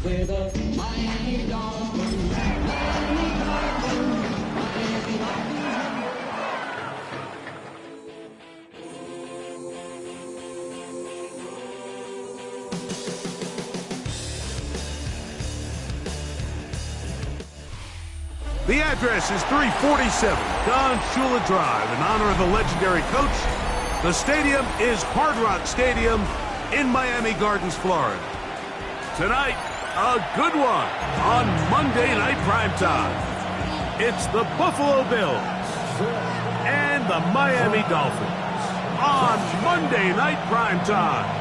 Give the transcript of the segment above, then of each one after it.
We're the Miami Dolphins. Miami Dolphins. Miami Dolphins. The address is 347 Don Shula Drive in honor of the legendary coach. The stadium is Hard Rock Stadium in Miami Gardens, Florida. Tonight, a good one on Monday Night Primetime. It's the Buffalo Bills and the Miami Dolphins on Monday Night Primetime.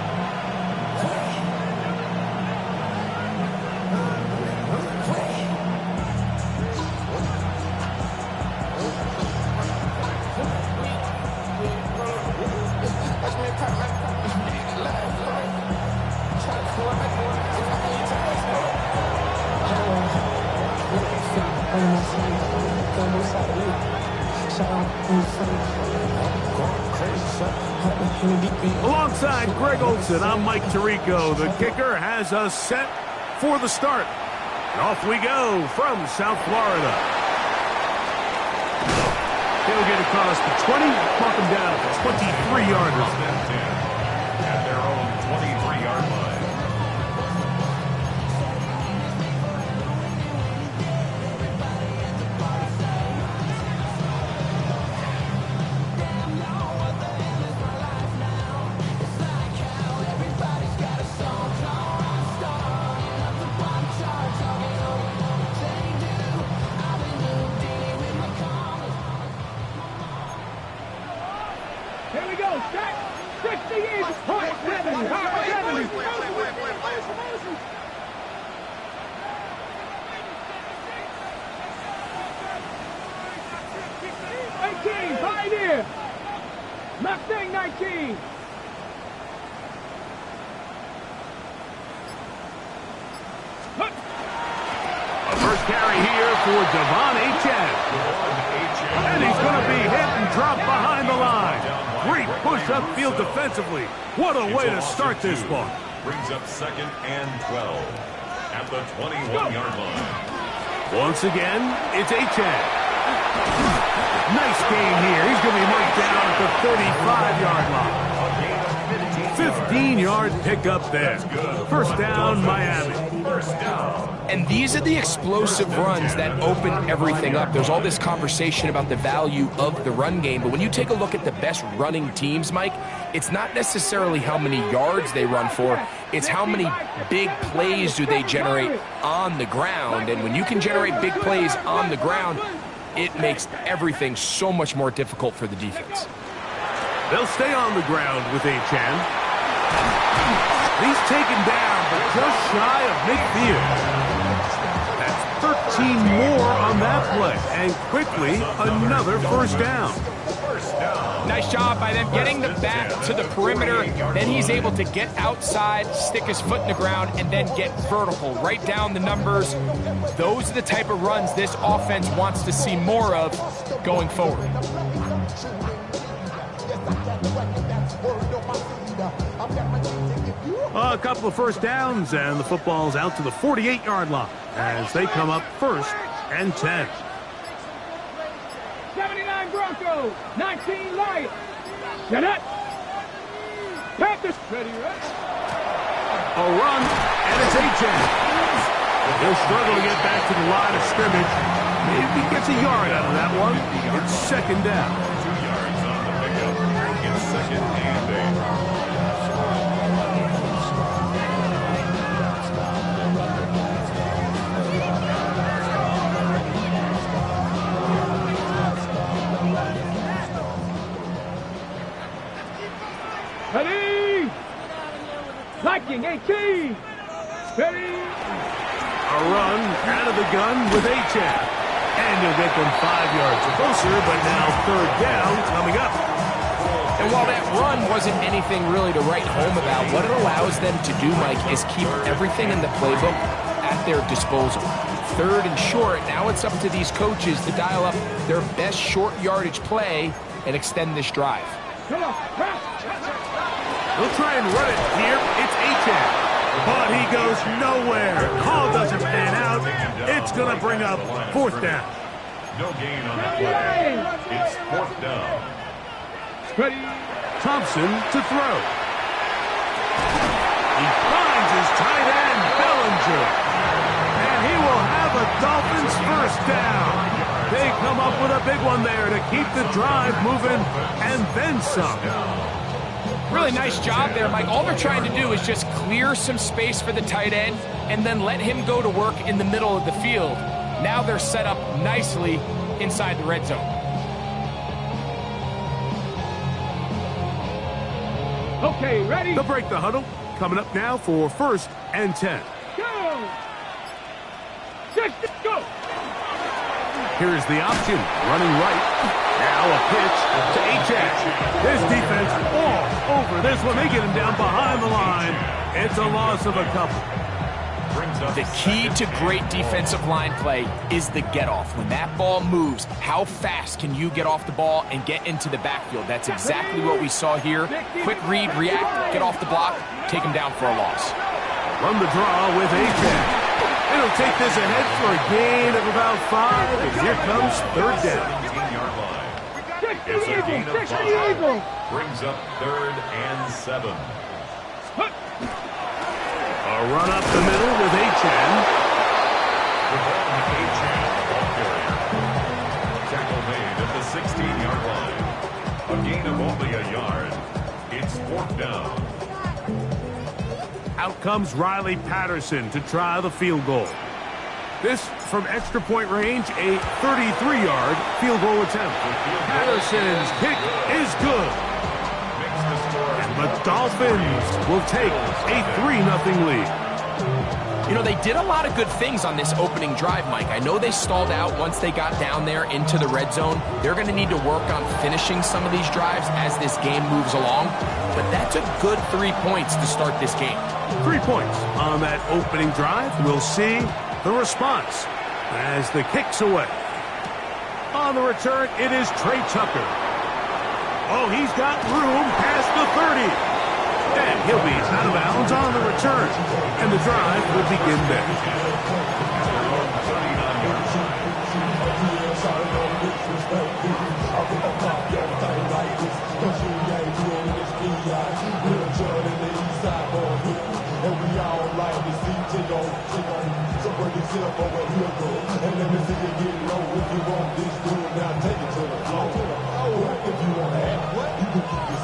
Alongside Greg Olson, I'm Mike Tirico. The kicker has us set for the start. And off we go from South Florida. He'll get across the 20, mark him down at the 23-yard line. At their own 23-yard line. Here we go, set, 60 years, point, 70, 70. 18, Pioneer. Mustang 19. A first carry here for Devon Achane. And he's going to be hit and dropped behind the line. Great push upfield defensively. What a way to start this one. Brings up 2nd and 12 at the 21-yard line. Once again, it's Achane. Nice gain here. He's going to be marked down at the 35-yard line. 15-yard pickup there. First down, Miami. First down. And these are the explosive runs that open everything up. There's all this conversation about the value of the run game, but when you take a look at the best running teams, Mike, it's not necessarily how many yards they run for, it's how many big plays do they generate on the ground. And when you can generate big plays on the ground, it makes everything so much more difficult for the defense. They'll stay on the ground with Achane. He's taken down, but just shy of midfield. That's 13 more on that play, and quickly another first down. Nice job by them getting the back to the perimeter. Then he's able to get outside, stick his foot in the ground, and then get vertical. Write down the numbers. Those are the type of runs this offense wants to see more of going forward. A couple of first downs, and the football's out to the 48-yard line as they come up 1st and 10. 79 Broncos, 19 Lions. Jeanette. Panthers. Ready, right? A run, and it's Achane. He'll struggle to get back to the line of scrimmage. Maybe he gets a yard out of that one. It's 2nd down. 2 yards on the pickup. It's 2nd and 8. Ready! Viking 18! Ready! A run out of the gun with Achane. And he'll get them 5 yards closer, but now 3rd down coming up. And while that run wasn't anything really to write home about, what it allows them to do, Mike, is keep everything in the playbook at their disposal. 3rd and short, now it's up to these coaches to dial up their best short yardage play and extend this drive. Come on, They'll try and run it here. It's Achane. But he goes nowhere. Call doesn't pan out. It's going to bring up fourth down. No gain on the play. It's fourth down. Ready. Thompson to throw. He finds his tight end, Bellinger. And he will have a Dolphins first down. They come up with a big one there to keep the drive moving and then some. Really nice job there, Mike. All they're trying to do is just clear some space for the tight end and then let him go to work in the middle of the field. Now they're set up nicely inside the red zone. Okay, ready. They'll break the huddle. Coming up now for 1st and 10. Go. 6, go. Here's the option, running right. Now a pitch to H.H. This defense all over this one. They get him down behind the line. It's a loss of a couple. The key to great defensive line play is the get-off. When that ball moves, how fast can you get off the ball and get into the backfield? That's exactly what we saw here. Quick read, react, get off the block, take him down for a loss. Run the draw with H.H. It'll take this ahead for a gain of about 5, and here comes third down. 17-yard line. It's a gain of 5. Brings up 3rd and 7. A run up the middle with H.N. The ball on H.N. ball carrier. Tackle made at the 16-yard line. A gain of only a yard. It's 4th down. Out comes Riley Patterson to try the field goal. This from extra point range, a 33-yard field goal attempt. Patterson's kick is good. And the Dolphins will take a 3-0 lead. You know, they did a lot of good things on this opening drive, Mike. I know they stalled out once they got down there into the red zone. They're going to need to work on finishing some of these drives as this game moves along. But that's a good 3 points to start this game. 3 points on that opening drive. We'll see the response as the kick's away. On the return, it is Trey Tucker. Oh, he's got room past the 30. And he'll be out of bounds on the return. And the drive will begin there.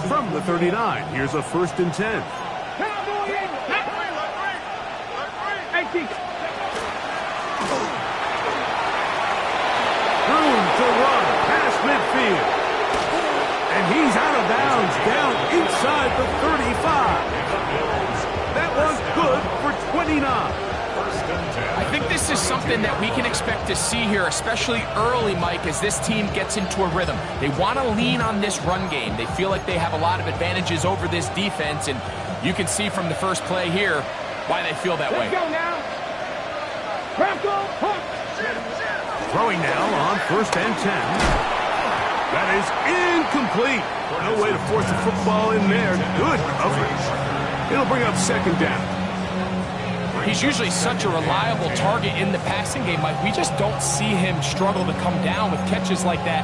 From the 39, here's a 1st and 10. Room to run past midfield. And he's out of bounds down inside the 35. That was good for 29. I think this is something that we can expect to see here, especially early, Mike, as this team gets into a rhythm. They want to lean on this run game. They feel like they have a lot of advantages over this defense, and you can see from the first play here why they feel that way. Let's go now. Throwing now on 1st and 10. That is incomplete. No way to force the football in there. Good coverage. It'll bring up 2nd down. He's usually such a reliable target in the passing game, Mike. We just don't see him struggle to come down with catches like that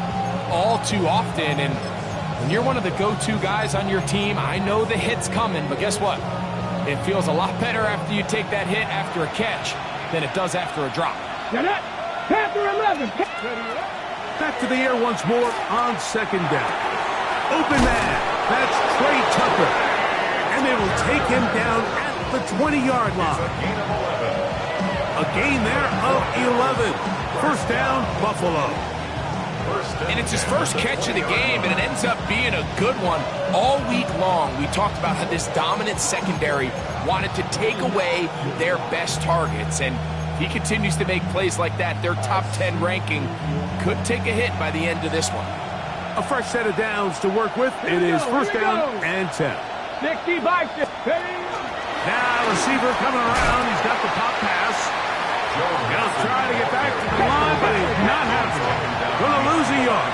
all too often. And when you're one of the go-to guys on your team, I know the hit's coming, but guess what? It feels a lot better after you take that hit after a catch than it does after a drop. Panther 11. Back to the air once more on 2nd down. Open man. That's Trey Tucker. And they will take him down at the 20-yard line. A gain there of 11. 1st down, Buffalo. And it's his first catch of the game, and it ends up being a good one. All week long, we talked about how this dominant secondary wanted to take away their best targets, and he continues to make plays like that. Their top 10 ranking could take a hit by the end of this one. A fresh set of downs to work with. It is 1st down and 10. 60 bikes. Now receiver coming around. He's got the pop pass. He'll try to get back to the line, but he's not happening. Going to lose a yard.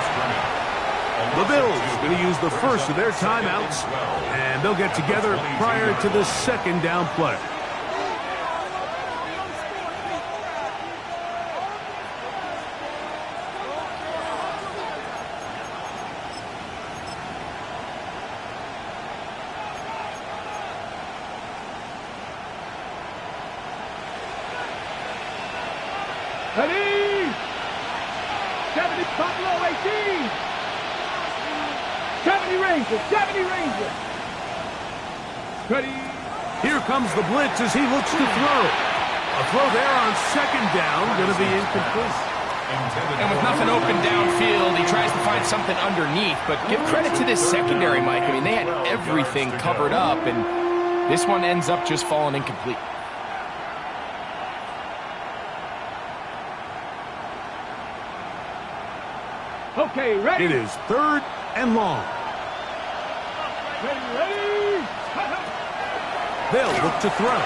The Bills going to use the first of their timeouts, and they'll get together prior to the 2nd down play. Ready? 70 Buffalo 18. 70 Rangers. 70 Rangers. Ready? Here comes the blitz as he looks to throw. A throw there on second down, going to be incomplete. And with nothing open downfield, he tries to find something underneath. But give credit to this secondary, Mike. I mean, they had everything covered up, and this one ends up just falling incomplete. Okay, ready? It is 3rd and long. Ready? They'll look to throw.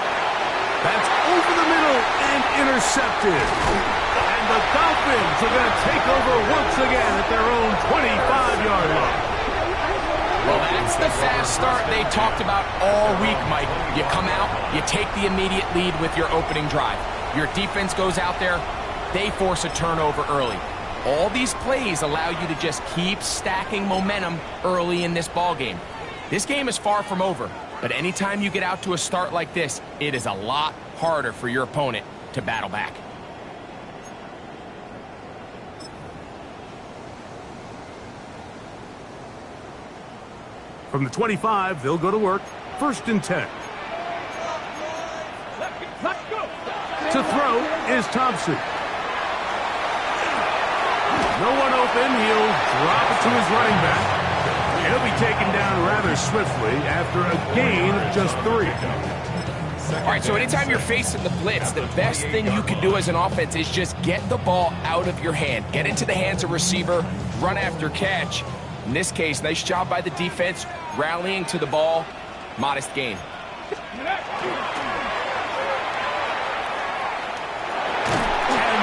That's over the middle and intercepted. And the Dolphins are going to take over once again at their own 25-yard line. Well, that's the fast start they talked about all week, Mike. You come out, you take the immediate lead with your opening drive. Your defense goes out there, they force a turnover early. All these plays allow you to just keep stacking momentum early in this ball game. This game is far from over, but anytime you get out to a start like this, it is a lot harder for your opponent to battle back. From the 25, they'll go to work. 1st and 10. Let's go. To throw is Thompson. No one open. He'll drop it to his running back. And he'll be taken down rather swiftly after a gain of just 3. All right, so anytime you're facing the blitz, the best thing you can do as an offense is just get the ball out of your hand. Get into the hands of receiver, run after catch. In this case, nice job by the defense, rallying to the ball. Modest gain. And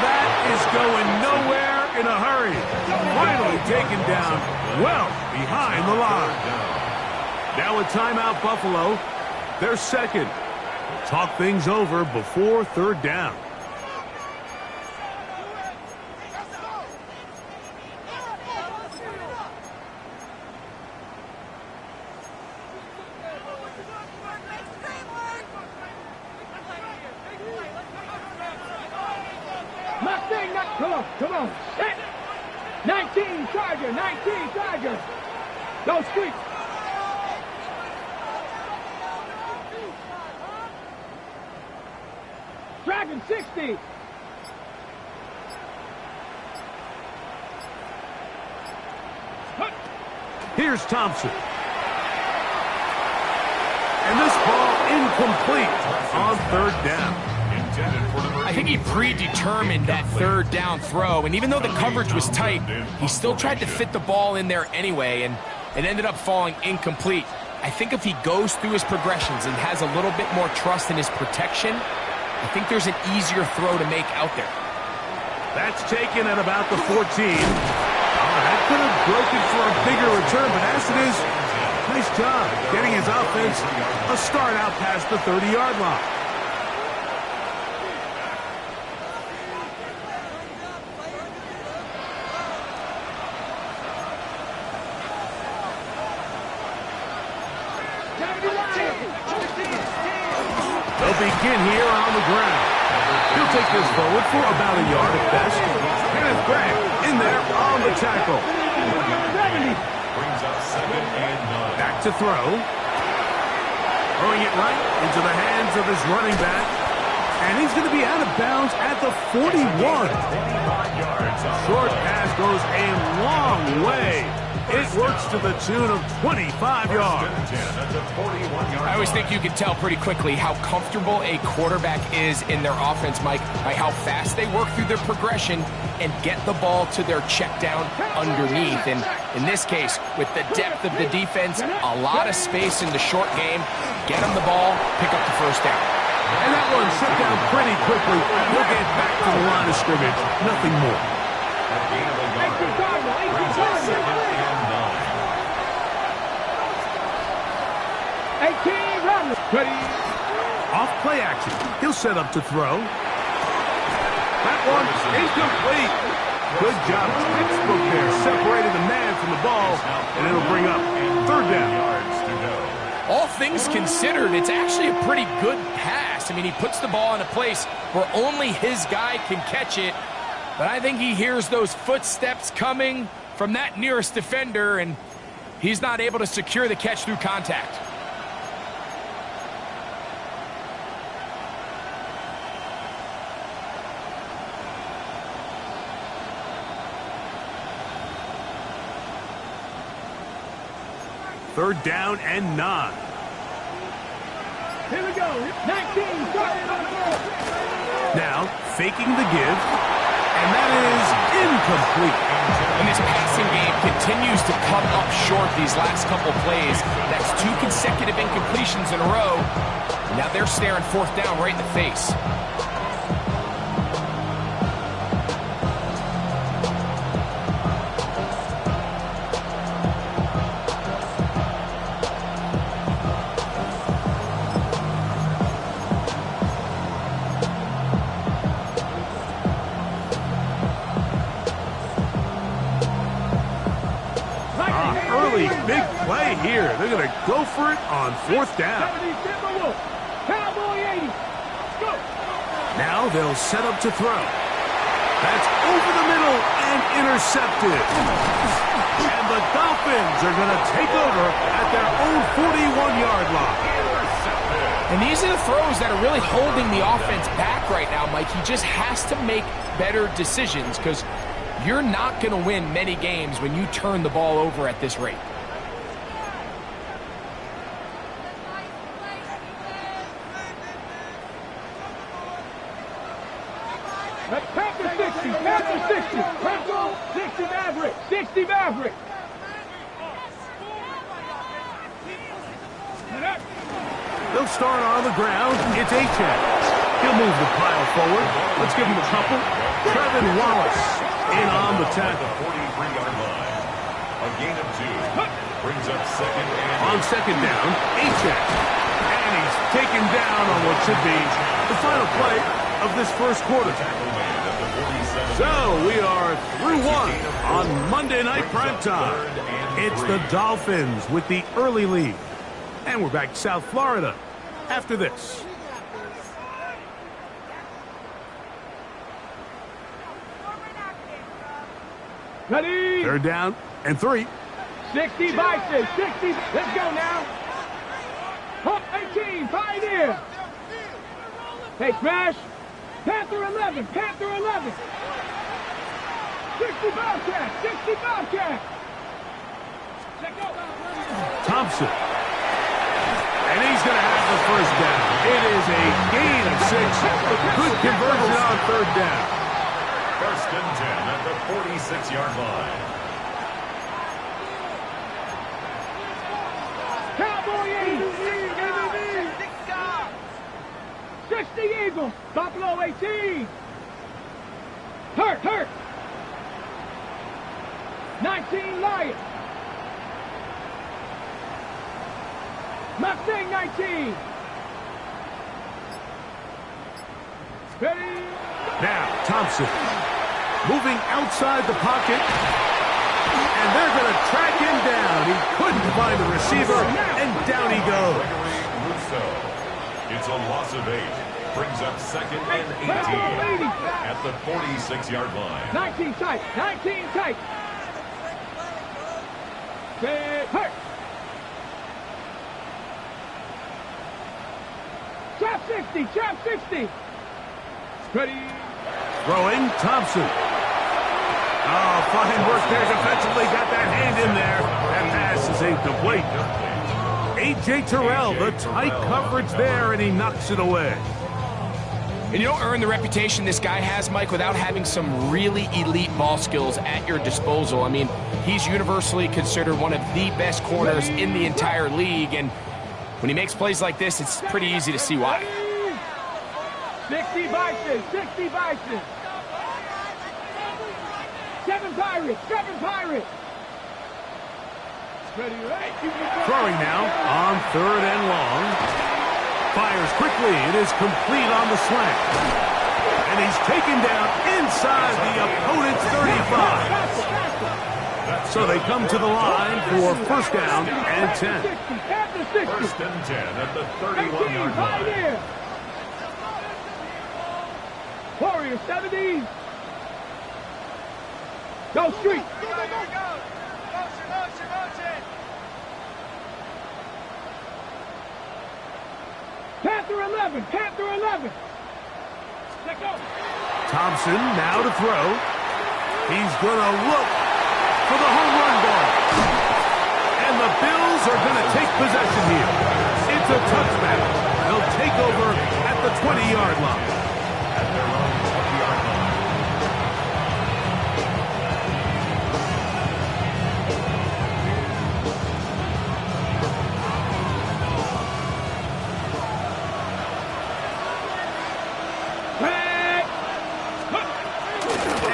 that is going nowhere in a hurry. Finally taken down well behind the line. Now a timeout, Buffalo. They're second. Talk things over before 3rd down. Come on. 19 Charger. 19 Charger. Go street. Dragon 60. Here's Thompson. And this ball incomplete on 3rd down. I think he predetermined that 3rd down throw, and even though the coverage was tight, he still tried to fit the ball in there anyway, and it ended up falling incomplete. I think if he goes through his progressions and has a little bit more trust in his protection, I think there's an easier throw to make out there. That's taken at about the 14. That could have broken for a bigger return, but as it is, nice job getting his offense a start out past the 30-yard line. They'll begin here on the ground. He'll take this forward for about a yard at best. Kenneth Grant in there on the tackle. Brings up 2nd and 9. Back to throw. Throwing it right into the hands of his running back. And he's going to be out of bounds at the 41. Short pass goes a long way. It works to the tune of 25 yards. I always think you can tell pretty quickly how comfortable a quarterback is in their offense, Mike, by how fast they work through their progression and get the ball to their check down underneath. And in this case, with the depth of the defense, a lot of space in the short game, get them the ball, pick up the 1st down. And that one shut down pretty quickly. We'll get back to the line of scrimmage. Nothing more. Ready. Off play action. He'll set up to throw. That one's incomplete. Good job. Textbook there. Separated the man from the ball, and it'll bring up 3rd down. All things considered, it's actually a pretty good pass. I mean, he puts the ball in a place where only his guy can catch it, But I think he hears those footsteps coming from that nearest defender, and he's not able to secure the catch through contact. Third down and 9. Here we go. 19, starting on the ball. Now, faking the give, and that is incomplete. And this passing game continues to come up short these last couple plays. That's 2 consecutive incompletions in a row. Now they're staring fourth down right in the face. Big play here. They're going to go for it on fourth down. Cowboy 80. Go. Now they'll set up to throw. That's over the middle and intercepted. And the Dolphins are going to take over at their own 41-yard line. And these are the throws that are really holding the offense back right now, Mike. He just has to make better decisions because you're not going to win many games when you turn the ball over at this rate. Panther 60, Panther 60, Panther 60 Maverick, 60 Maverick. They'll start on the ground. It's A-Check. He'll move the pile forward. Let's give him a couple. Trevin Wallace in on the tackle. 43-yard line. A gain of 2. Brings up second and... On second down, A-Check. And he's taken down on what should be the final play of this first quarter. So we are through one on Monday Night Primetime. It's the Dolphins with the early lead. And we're back to South Florida after this. Ready? Third down and 3. 60 Bison, 60. Let's go now. Pump 18, Pioneer. Hey, smash. Panther 11, Panther 11. 60 Bobcat, 60 Bobcat. Check out. Thompson. And he's going to have the first down. It is a gain of 6. Good conversion on third down. First and 10 at the 46-yard line. Cowboy 60 Eagles, Buffalo 18. Hurt. 19 Lions. Mustang 19. Ready? Now, Thompson moving outside the pocket. And they're going to track him down. He couldn't find a receiver, and down he goes. It's a loss of 8. Brings up second and 18 at the 46-yard line. 19 tight. 19 tight. Hurt. Trap 60. Trap 60. Ready. Throwing, Thompson. Oh, fine work there defensively. Got that hand in there. That pass is incomplete. A.J. Terrell, the tight coverage there, and he knocks it away. And you don't earn the reputation this guy has, Mike, without having some really elite ball skills at your disposal. I mean, he's universally considered one of the best corners in the entire league, and when he makes plays like this, it's pretty easy to see why. 60 Bison, 60 Bison. 7 Pirates, 7 Pirates. Ready, right? Throwing now on third and long. Fires quickly. It is complete on the slant. And he's taken down inside the opponent's 35. So they come to the line for first down and 10. First and 10 at the 31-yard line. Warrior 70. Go street. Panther 11. Panther 11. Let go. Thompson now to throw. He's going to look for the home run ball. And the Bills are going to take possession here. It's a touchback. They'll take over at the 20-yard line. At their own 20-yard line.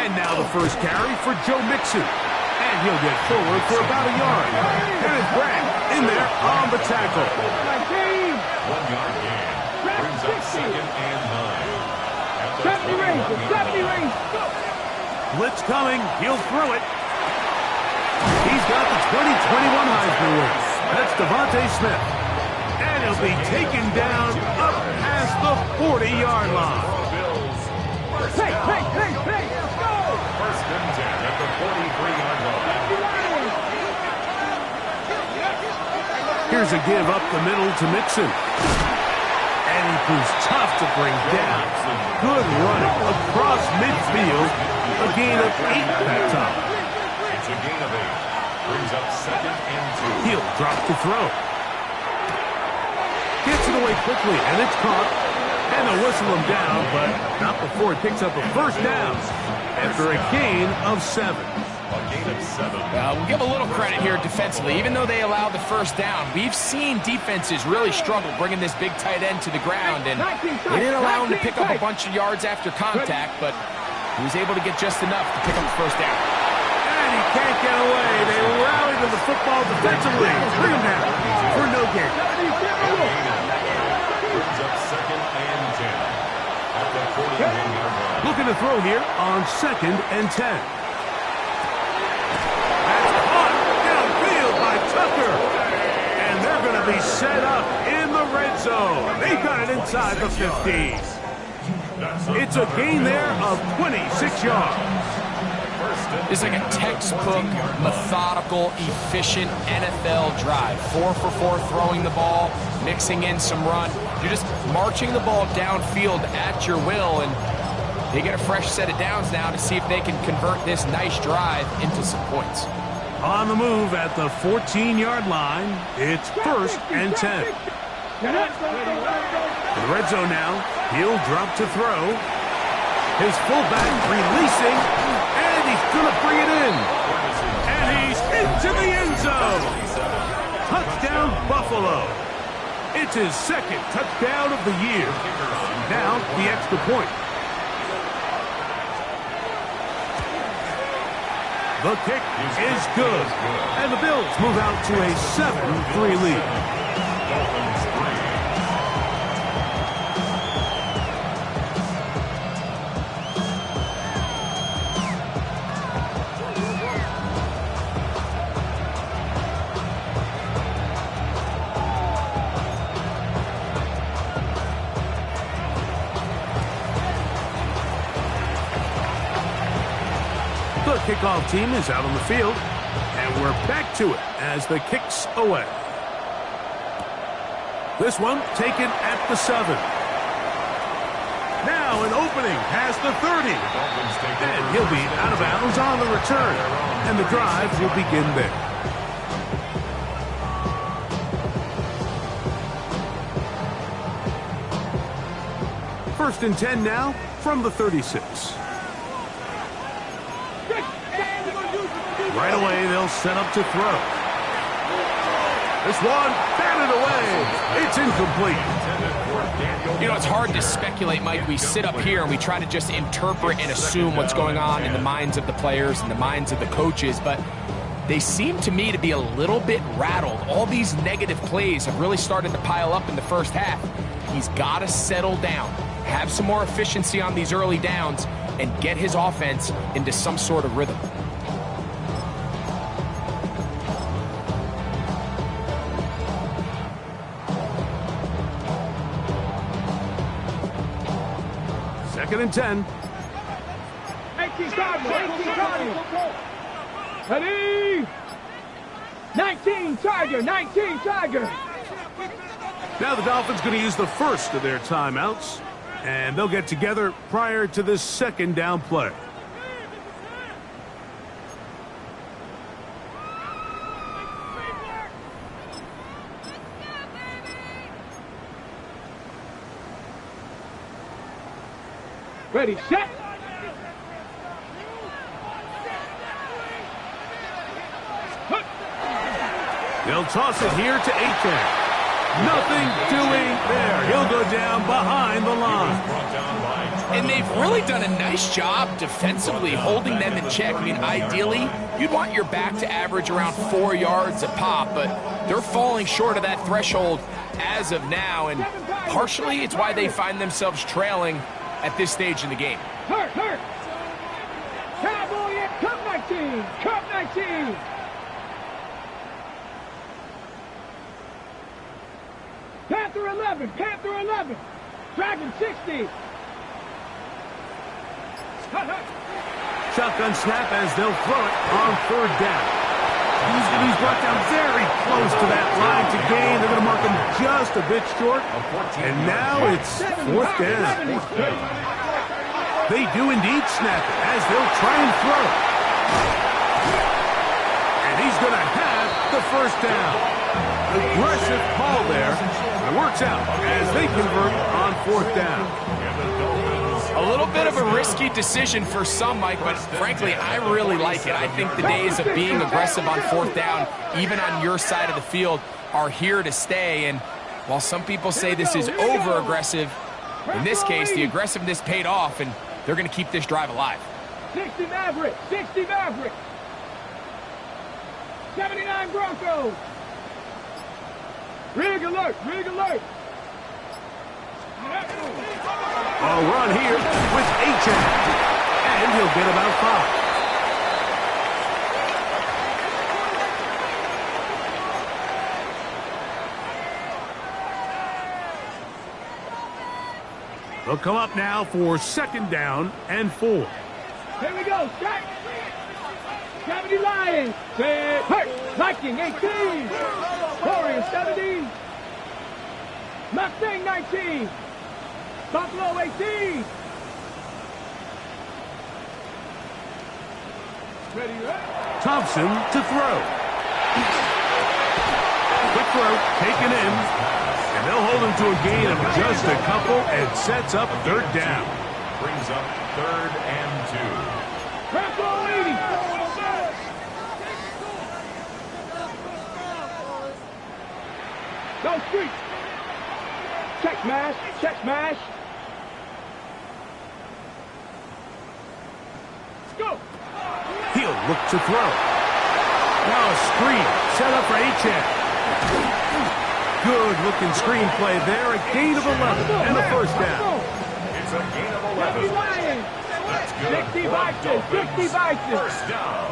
And now the first carry for Joe Mixon. And he'll get forward for about a yard. And it's Bragg in there on the tackle. 1-yard gain. Brings up 2nd and 9. At the 70 range. Blitz coming. He'll throw it. He's got the 2021 Heisman winner. That's Devontae Smith. And he'll be taken down up past the 40-yard line. Hey, let's go! First and 10 at the 43-yard line. Here's a give up the middle to Mixon. And he proves tough to bring down. Good running across midfield. A gain of 8 that time. It's a gain of 8. Brings up 2nd and 2. He'll drop to throw. Gets it away quickly, and it's caught. And they'll whistle him down, but not before he picks up a first down after a gain of 7. A gain of 7. We'll give a little credit here defensively. Even though they allowed the first down, we've seen defenses really struggle bringing this big tight end to the ground, and they didn't allow him to pick up a bunch of yards after contact, but he was able to get just enough to pick up the first down. And he can't get away. They rally to the football defensively. Bring him down for no gain. Brings up 2nd and 10 at the 41-yard line. Looking to throw here on 2nd and 10. That's caught downfield by Tucker. And they're going to be set up in the red zone. They got it inside the 15. It's a gain there of 26 yards. It's like a textbook, methodical, efficient NFL drive. 4 for 4 throwing the ball, mixing in some run. You're just marching the ball downfield at your will, and they get a fresh set of downs now to see if they can convert this nice drive into some points. On the move at the 14-yard line, it's 1st and 10. In the red zone now, he'll drop to throw. His fullback releasing, and he's going to bring it in. And he's into the end zone. Touchdown, Buffalo. It's his 2nd touchdown of the year. Now, the extra point. The kick is good. And the Bills move out to a 7-3 lead. Dolphins 3. The kickoff team is out on the field, and we're back to it as the kick's away. This one taken at the 7. Now an opening past the 30. And he'll be out of bounds on the return, and the drive will begin there. First and 10 now from the 36. Right away, they'll set up to throw. This one, batted away. It's incomplete. You know, it's hard to speculate, Mike. We sit up here and we try to just interpret and assume what's going on in the minds of the players and the minds of the coaches, but they seem to me to be a little bit rattled. All these negative plays have really started to pile up in the first half. He's got to settle down, have some more efficiency on these early downs, and get his offense into some sort of rhythm. Second and 10. 18 Cardinals. Ready? 19 Tiger, 19 Tiger. Now the Dolphins going to use the first of their timeouts, and they'll get together prior to this second down play. Ready, set. They'll toss it here to Aiken. Nothing doing there. He'll go down behind the line. And they've really done a nice job defensively holding them in check. I mean, ideally, you'd want your back to average around 4 yards a pop, but they're falling short of that threshold as of now, and partially it's why they find themselves trailing at this stage in the game. Hurt. Cowboy in, Cup 19, Cup 19. Panther 11, Panther 11. Dragon 60. Shotgun snap as they'll throw it on third down. He's brought down very close to that line to gain. They're going to mark him just a bit short. And now it's fourth down. They do indeed snap it as they'll try and throw it. And he's going to have the first down. Aggressive call there. It works out as they convert on fourth down. A little bit of a risky decision for some, Mike, but frankly, I really like it. I think the days of being aggressive on fourth down, even on your side of the field, are here to stay. And while some people say this is over-aggressive, in this case, the aggressiveness paid off, and they're going to keep this drive alive. 60 Mavericks, 60 Mavericks. 79 Broncos. Rig alert, rig alert. A run here with Aiken, and he'll get about 5. They'll come up now for second down and 4. Here we go, strike. 70 Lions. Set. Hurt. Viking 18. Warriors 70. Mustang 19. Buffalo 18. Ready, Thompson to throw. Quick throw, taken in, and they'll hold him to a gain of just a couple and sets up third down. Brings up 3rd and 2. Bronco 80. Go street. Check smash, check smash. Go. He'll look to throw. Now a screen set up for Aiken. Good looking screen play there. A gain of 11 and a first down. It's a gain of 70 11. Lions. That's good. 60 Vikings, 60 Vikings. First down.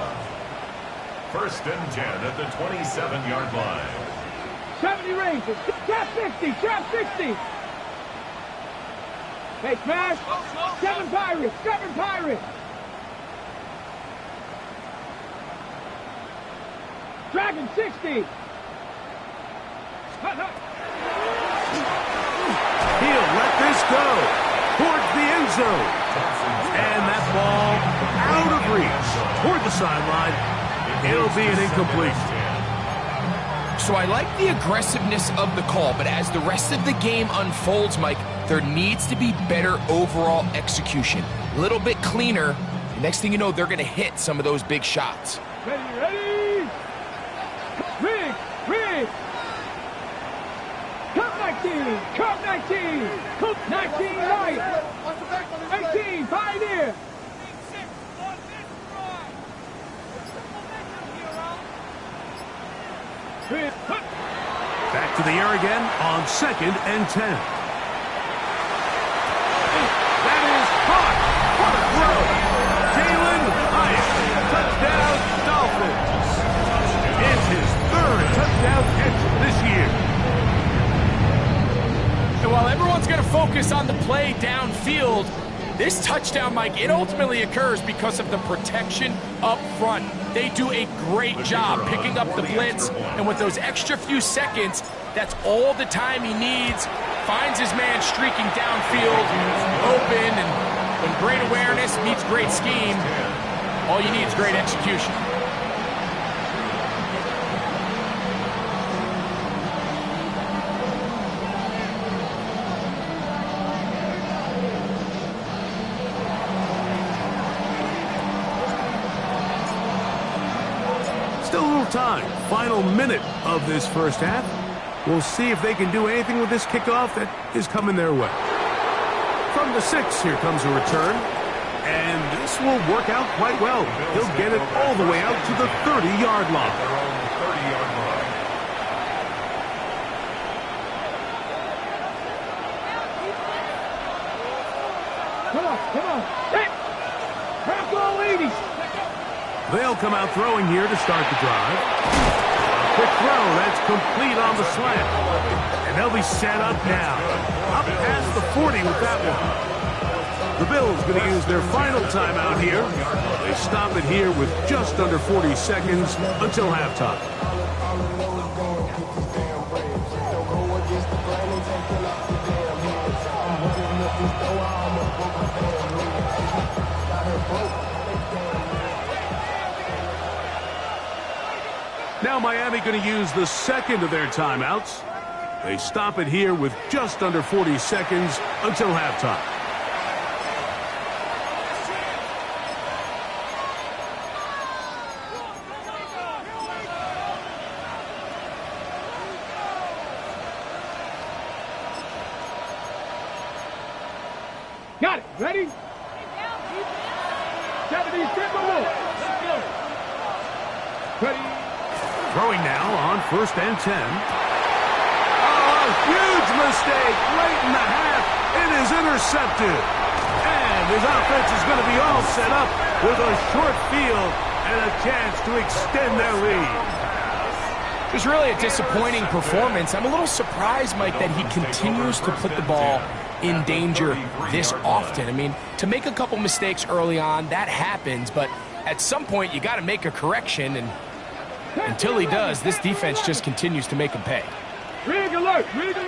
1st and 10 at the 27-yard line. 70 Rangers. Trap 60, trap 60. Hey, smash. 7 Pirates, 7 Pirates. Dragon 60. He'll let this go towards the end zone. And that ball out of reach toward the sideline. It'll be an incompletion. So I like the aggressiveness of the call, but as the rest of the game unfolds, Mike, there needs to be better overall execution. A little bit cleaner. Next thing you know, they're going to hit some of those big shots. Ready, ready. Rig, rig. Cup 19, Cup 19. Cup 19 right. 18, Pioneer. Back to the air again on 2nd and 10. That is caught. What a throw. Jalen Hyatt. Touchdown, Dolphins. It's his 3rd touchdown catch this year. And while everyone's going to focus on the play downfield, This touchdown, Mike, it ultimately occurs because of the protection up front. They do a great job picking up the blitz, and with those extra few seconds, that's all the time he needs. Finds his man streaking downfield, open, and when great awareness meets great scheme, all you need is great execution. Still a little time. Final minute of this first half. We'll see if they can do anything with this kickoff that is coming their way. From the 6, here comes a return. And this will work out quite well. He'll get it all the way out to the 30-yard line. Come on. Hit! Bronco 80! They'll come out throwing here to start the drive. A quick throw, that's complete on the slant. And they'll be set up now. Up past the 40 with that one. The Bills going to use their final timeout here. They stop it here with just under 40 seconds until halftime. Now Miami going to use the second of their timeouts. They stop it here with just under 40 seconds until halftime. Got it. Ready? 70, step along. Ready? Throwing now on 1st and 10. Oh, a huge mistake late in the half. It is intercepted. And his offense is going to be all set up with a short field and a chance to extend their lead. It was really a disappointing performance. I'm a little surprised, Mike, that he continues to put the ball in danger this often. I mean, to make a couple mistakes early on, that happens, but at some point you got to make a correction, and until he does, this defense just continues to make him pay. Rig alert! 70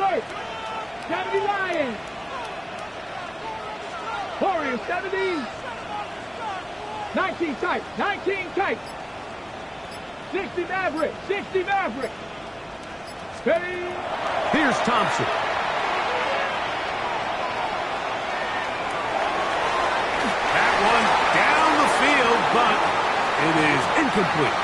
Lions! Warriors 70! 19 tight! 60 Maverick! Steady! Here's Thompson. That one down the field, but it is incomplete.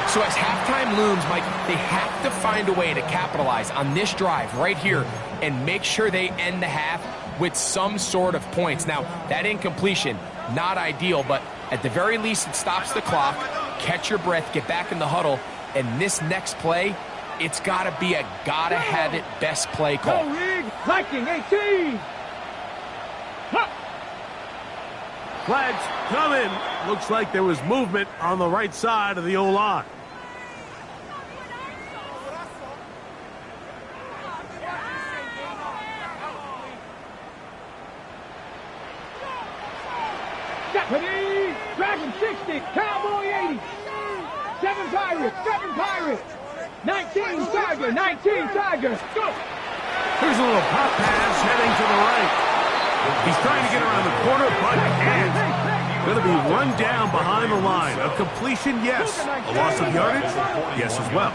So as halftime looms, Mike, they have to find a way to capitalize on this drive right here and make sure they end the half with some sort of points. Now, that incompletion, not ideal, but at the very least, it stops the clock. Catch your breath, get back in the huddle, and this next play, it's got to be a gotta-have-it best play call. Go, Rig! Viking 18! Huh. Flags coming. Looks like there was movement on the right side of the O-line. Ready? Dragon 60, Cowboy 80. 7 Pirates. 19 Tigers. Go! Here's a little pop pass heading to the right. He's trying to get around the corner, but can't. Going to be run down behind the line. A completion, yes. A loss of yardage, yes as well.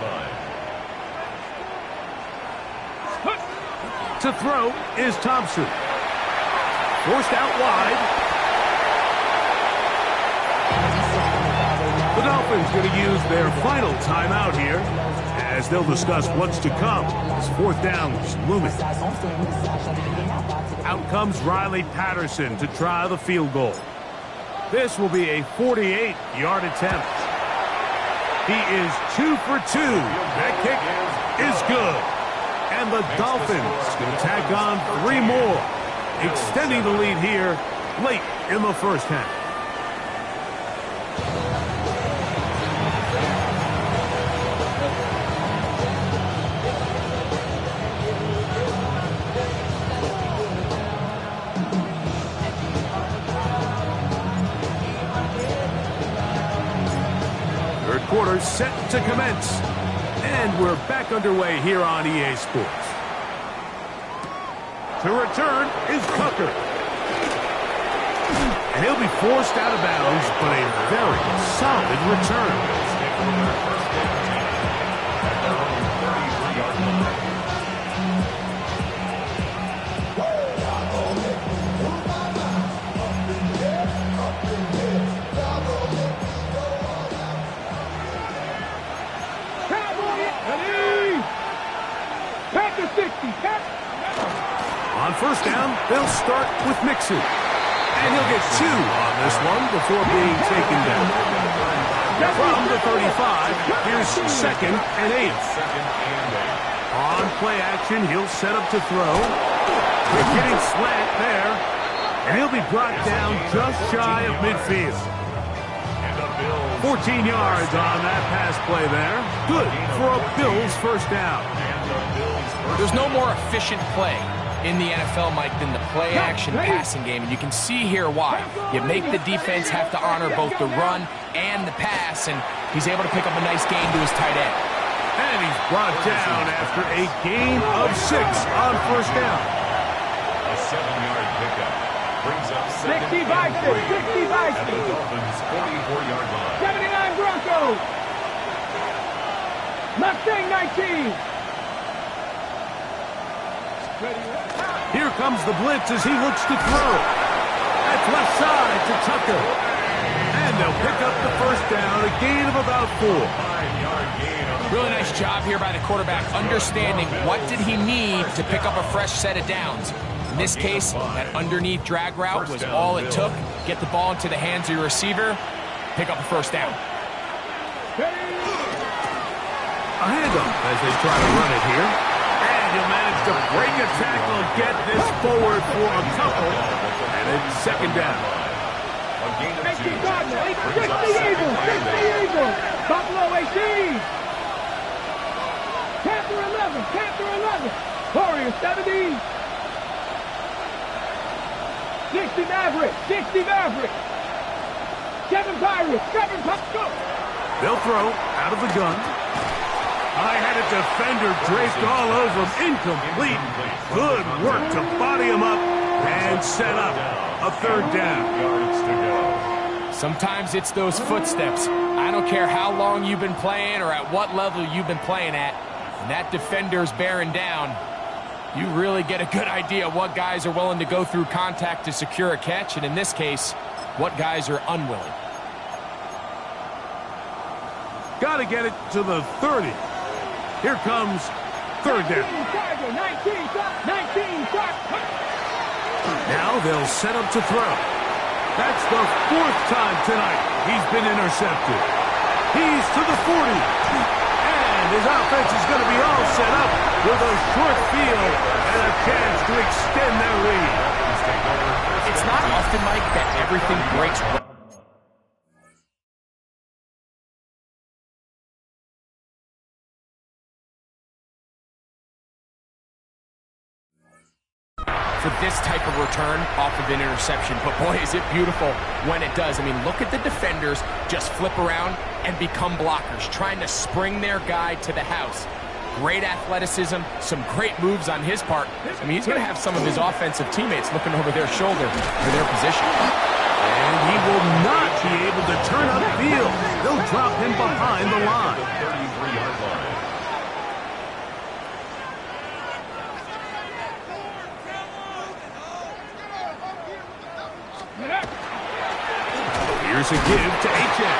To throw is Thompson. Forced out wide. The Dolphins going to use their final timeout here as they'll discuss what's to come as 4th down is looming. Out comes Riley Patterson to try the field goal. This will be a 48-yard attempt. He is 2 for 2. That kick is good. And the Dolphins going to tack on 3 more, extending the lead here late in the first half. is set to commence. And we're back underway here on EA Sports. To return is Tucker. And he'll be forced out of bounds, but a very solid return. On first down, they'll start with Mixon. And he'll get 2 on this one before being taken down. From the 35, here's 2nd and 8. On play action, he'll set up to throw. They're getting slant there. And he'll be brought down just shy of midfield. 14 yards on that pass play there. Good for a Bills first down. There's no more efficient play in the NFL, Mike, than the play-action passing game. And you can see here why. You make the defense have to honor both the run and the pass, and he's able to pick up a nice gain to his tight end. And he's brought down after a gain of 6 on first down. A 7-yard pickup brings up 60 Vikings, 60 at the Vikings. Dolphins' 44-yard line. 79 Broncos. Mustang 19. Here comes the blitz as he looks to throw. That's left side to Tucker. And they'll pick up the first down, a gain of about 4. 5-yard gain on the Really nice job here by the quarterback, understanding what did he need to pick up a fresh set of downs. In this case, that underneath drag route was all it took. Get the ball into the hands of your receiver, pick up a first down. A handoff as they try to run it here. And he'll manage to break a tackle and get this forward for a couple. And it's 2nd down. A gain of 2. 60 Eagles, 60 Eagles. Buffalo 18. Panther 11, Panther 11. Warriors 70. 60 Maverick, 60 Maverick. 7 Pirates, 7 Pirates. They'll throw out of the gun. I had a defender draped all over him. Incomplete. Good work to body him up and set up a 3rd down. Yards to go. Sometimes it's those footsteps. I don't care how long you've been playing or at what level you've been playing at. When that defender's bearing down, you really get a good idea of what guys are willing to go through contact to secure a catch, and in this case, what guys are unwilling. Got to get it to the 30. Here comes 3rd down. 19, 19. Now they'll set up to throw. That's the 4th time tonight he's been intercepted. He's to the 40. And his offense is going to be all set up with a short field and a chance to extend their lead. It's not often, Mike, that everything breaks right. For this type of return off of an interception. But boy, is it beautiful when it does. I mean, look at the defenders just flip around and become blockers, trying to spring their guy to the house. Great athleticism, some great moves on his part. I mean, he's going to have some of his offensive teammates looking over their shoulder for their position. And he will not be able to turn upfield. They'll drop him behind the line. 33-yard line. Here's a give to HF.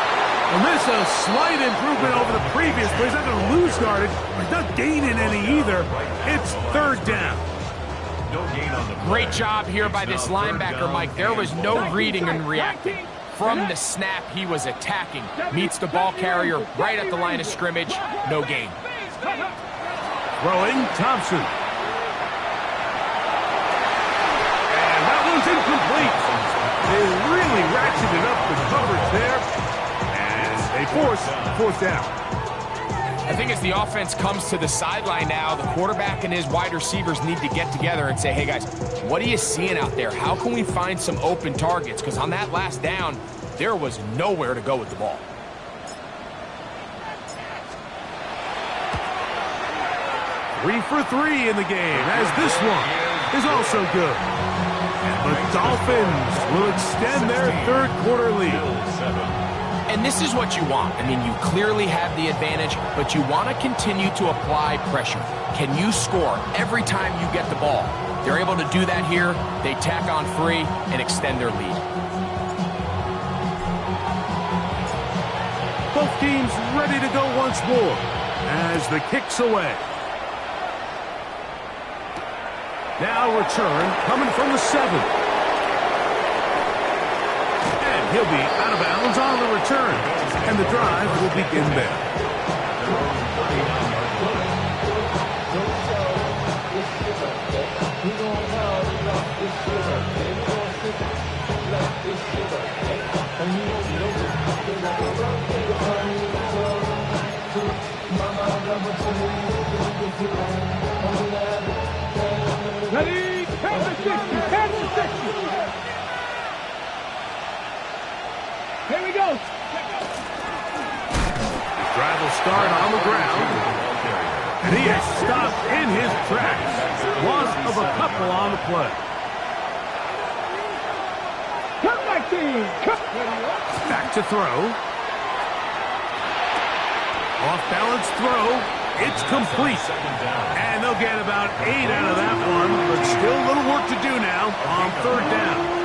And this is a slight improvement over the previous play. He's not going to lose yardage. He's not gaining any either. It's 3rd down. No gain on the play. Great job here by this linebacker, Mike. There was no reading and reacting. From the snap, he was attacking. Meets the ball carrier right at the line of scrimmage. No gain. Throwing Thompson. And that one's incomplete. They really ratcheted up the coverage there. And they force 4th down. I think as the offense comes to the sideline now, the quarterback and his wide receivers need to get together and say, hey guys, what are you seeing out there? How can we find some open targets? Because on that last down, there was nowhere to go with the ball. 3 for 3 in the game, as this one is also good. And the Dolphins will extend their third quarter lead. And this is what you want. I mean, you clearly have the advantage, but you want to continue to apply pressure. Can you score every time you get the ball? They're able to do that here. They tack on 3 and extend their lead. Both teams ready to go once more as the kick's away. Now return coming from the 7. And he'll be out of bounds on the return. And the drive will begin there. Ready? 10 to 60. 10 to 60. Here we go. The drive will start on the ground. And he is stopped in his tracks. Loss of a couple on the play. Come back, team. Back to throw. Off-balance throw. It's complete. And they'll get about 8 out of that one, but still a little work to do now on third down.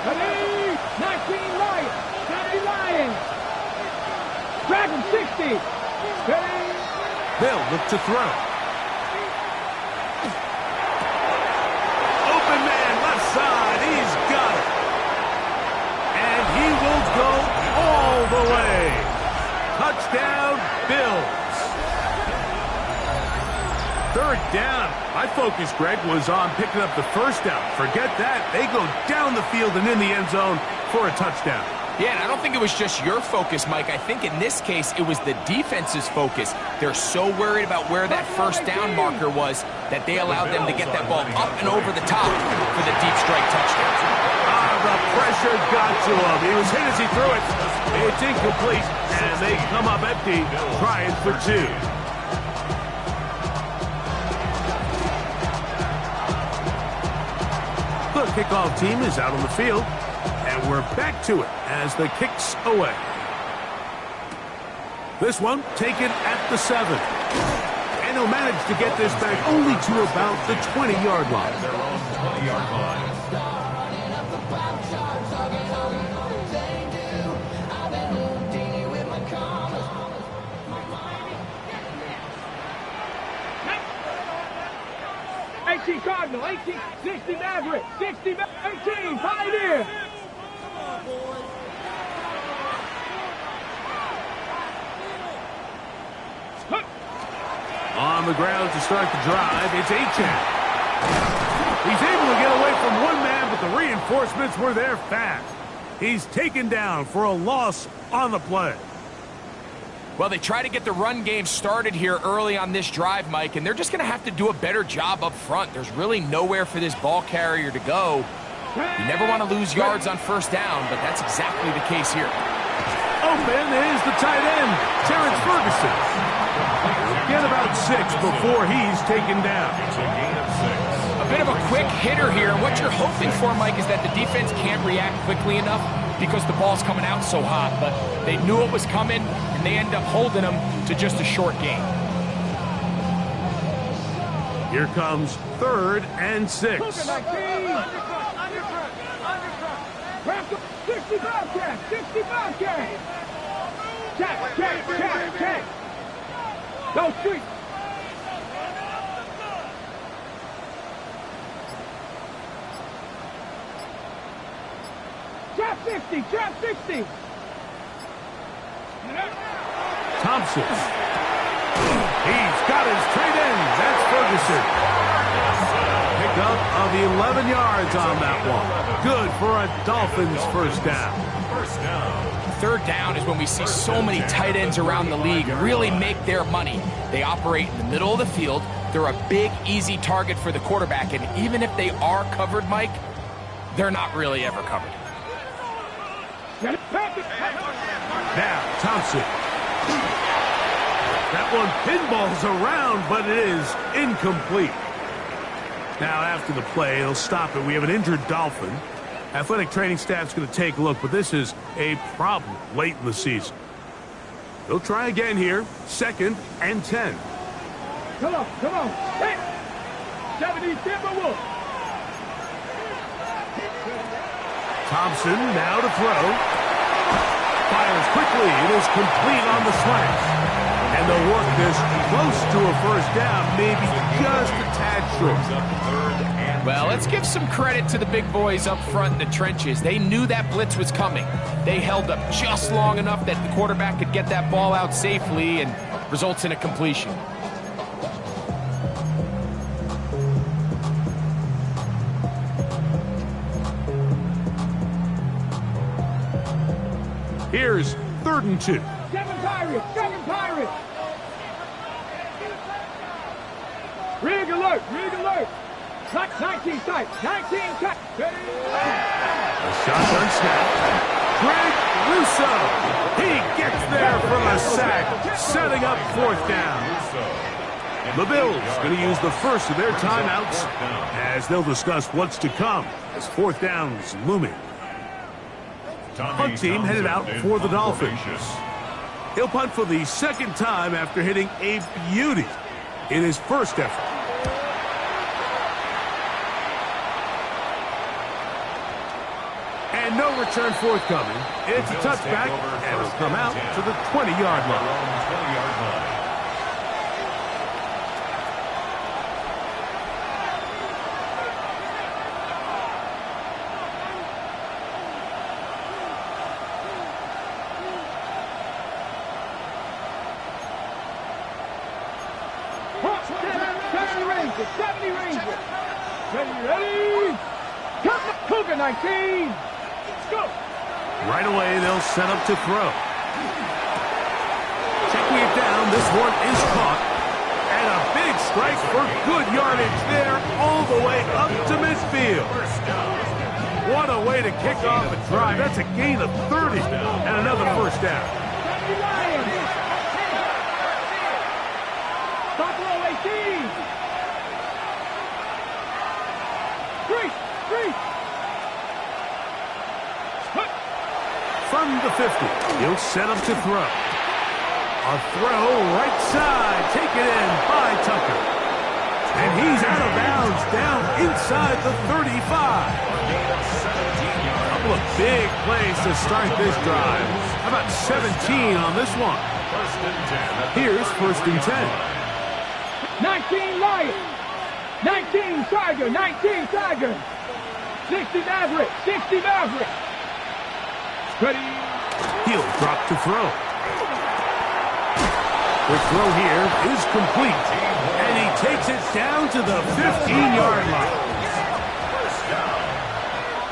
Ready? 19 Lions. 20 Lions. Dragon 60. Ready? They'll look to throw. Open man, left side. He's got it. And he will go all the way. Touchdown, Bills. Third down. My focus, Greg, was on picking up the first down. Forget that. They go down the field and in the end zone for a touchdown. Yeah, and I don't think it was just your focus, Mike. I think in this case, it was the defense's focus. They're so worried about where that first down marker was that they allowed them to get that ball up and over the top for the deep strike touchdown. The pressure got to him. He was hit as he threw it. It's incomplete, and they come up empty, trying for 2. The kickoff team is out on the field, and we're back to it as the kick's away. This one taken at the 7. And he'll manage to get this back only to about the 20-yard line. Their own 20-yard line. Cardinal, 18, 60 Maverick, 60, 18, Pioneer. On the ground to start the drive, it's Achan. He's able to get away from one man, but the reinforcements were there fast. He's taken down for a loss on the play. Well, they try to get the run game started here early on this drive, Mike, and they're just going to have to do a better job up front. There's really nowhere for this ball carrier to go. You never want to lose yards on first down, but that's exactly the case here. Open is the tight end, Terrence Ferguson. He'll get about 6 before he's taken down. It's a gain of 6. A bit of a quick hitter here, and what you're hoping for, Mike, is that the defense can't react quickly enough because the ball's coming out so hot, but they knew it was coming, and they end up holding them to just a short gain. Here comes 3rd and 6. 60 Bobcat, 60 Bobcat. Check. Go street. Trap 60. Thompson. He's got his tight end. That's Ferguson. Pickup of 11 yards on that one. Good for a Dolphins first down. first down. Third down is when we see so many tight ends around the league really make their money. They operate in the middle of the field. They're a big, easy target for the quarterback, and even if they are covered, Mike, they're not really ever covered. Now, Thompson. That one pinballs around, but it is incomplete. Now, after the play, they'll stop it. We have an injured Dolphin. Athletic training staff's going to take a look, but this is a problem late in the season. They'll try again here. 2nd and 10. Come on. Hey! 70 Timberwolves. Thompson now to throw. Fires quickly. It is complete on the slant. And they'll work this close to a first down, maybe just a tad short. Well, let's give some credit to the big boys up front in the trenches. They knew that blitz was coming. They held up just long enough that the quarterback could get that ball out safely and results in a completion. Here's 3rd and 2. Seven Pirates. Rig alert. 19 tight. A shotgun snap. Greg Russo. He gets there from a sack, setting up 4th down. The Bills going to use the first of their timeouts as they'll discuss what's to come as 4th down is looming. Punt team headed out for the Dolphins. He'll punt for the 2nd time after hitting a beauty in his first effort. And no return forthcoming. It's a touchback, and it'll come out to the 20-yard line. Ready? Cougar 19. Go. Right away, they'll set up to throw. Checking it down, this one is caught. And a big strike for good yardage there all the way up to midfield. What a way to kick off a drive. That's a gain of 30 and another first down. Buffalo 18. Three. From the 50, he'll set up to throw. A throw right side, taken in by Tucker. And he's out of bounds down inside the 35. A couple of big plays to start this drive. How about 17 on this one? Here's 1st and 10. 19 Lions. 19 Tiger. 60 Maverick. Ready. He'll drop to throw. The throw here is complete. And he takes it down to the 15-yard line.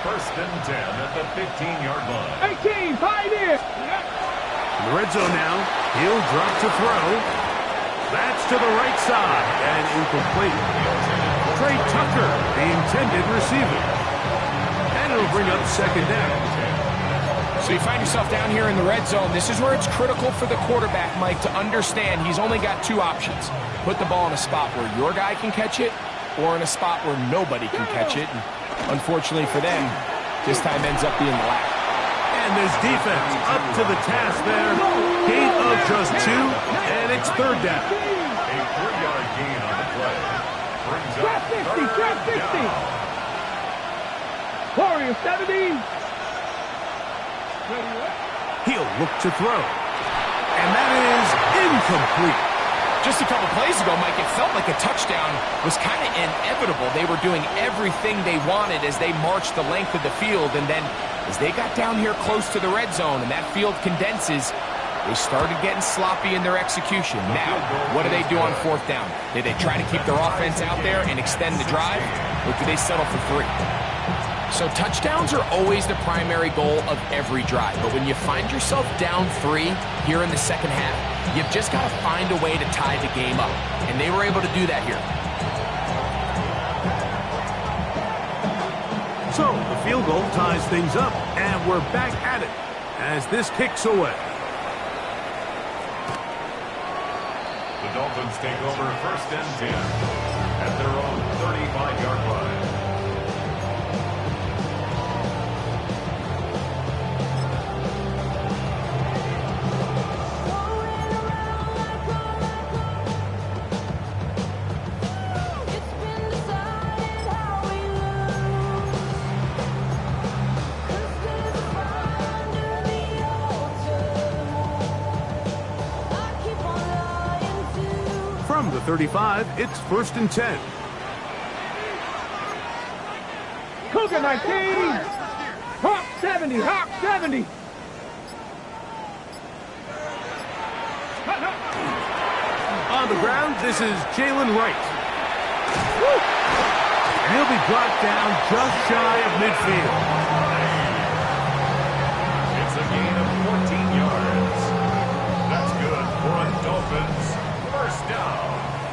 First and 10 at the 15-yard line. 18 Pioneers. In the red zone now, he'll drop to throw. That's to the right side and incomplete. Trey Tucker, the intended receiver. And it'll bring up 2nd down. So you find yourself down here in the red zone. This is where it's critical for the quarterback, Mike, to understand he's only got 2 options. Put the ball in a spot where your guy can catch it or in a spot where nobody can catch it. And unfortunately for them, this time ends up being the latter. And this defense up to the task there. Gain of just 2, and it's 3rd down. A 3-yard gain on the play. Brings up 50. down. Warriors 70. He'll look to throw. And that is incomplete. Just a couple plays ago, Mike, it felt like a touchdown was kind of inevitable. They were doing everything they wanted as they marched the length of the field. And then as they got down here close to the red zone and that field condenses, they started getting sloppy in their execution. Now, what do they do on 4th down? Did they try to keep their offense out there and extend the drive, or do they settle for 3? So touchdowns are always the primary goal of every drive. But when you find yourself down 3 here in the second half, you've just got to find a way to tie the game up. And they were able to do that here. So the field goal ties things up, and we're back at it as this kicks away. The Dolphins take over 1st and 10 at their own 35-yard line. From the 35, it's 1st and 10. Cougar 19. Hawk 70. Hawk 70. On the ground, this is Jalen Wright. And he'll be brought down just shy of midfield. It's a gain of 14 yards. That's good for a Dolphins 1st down.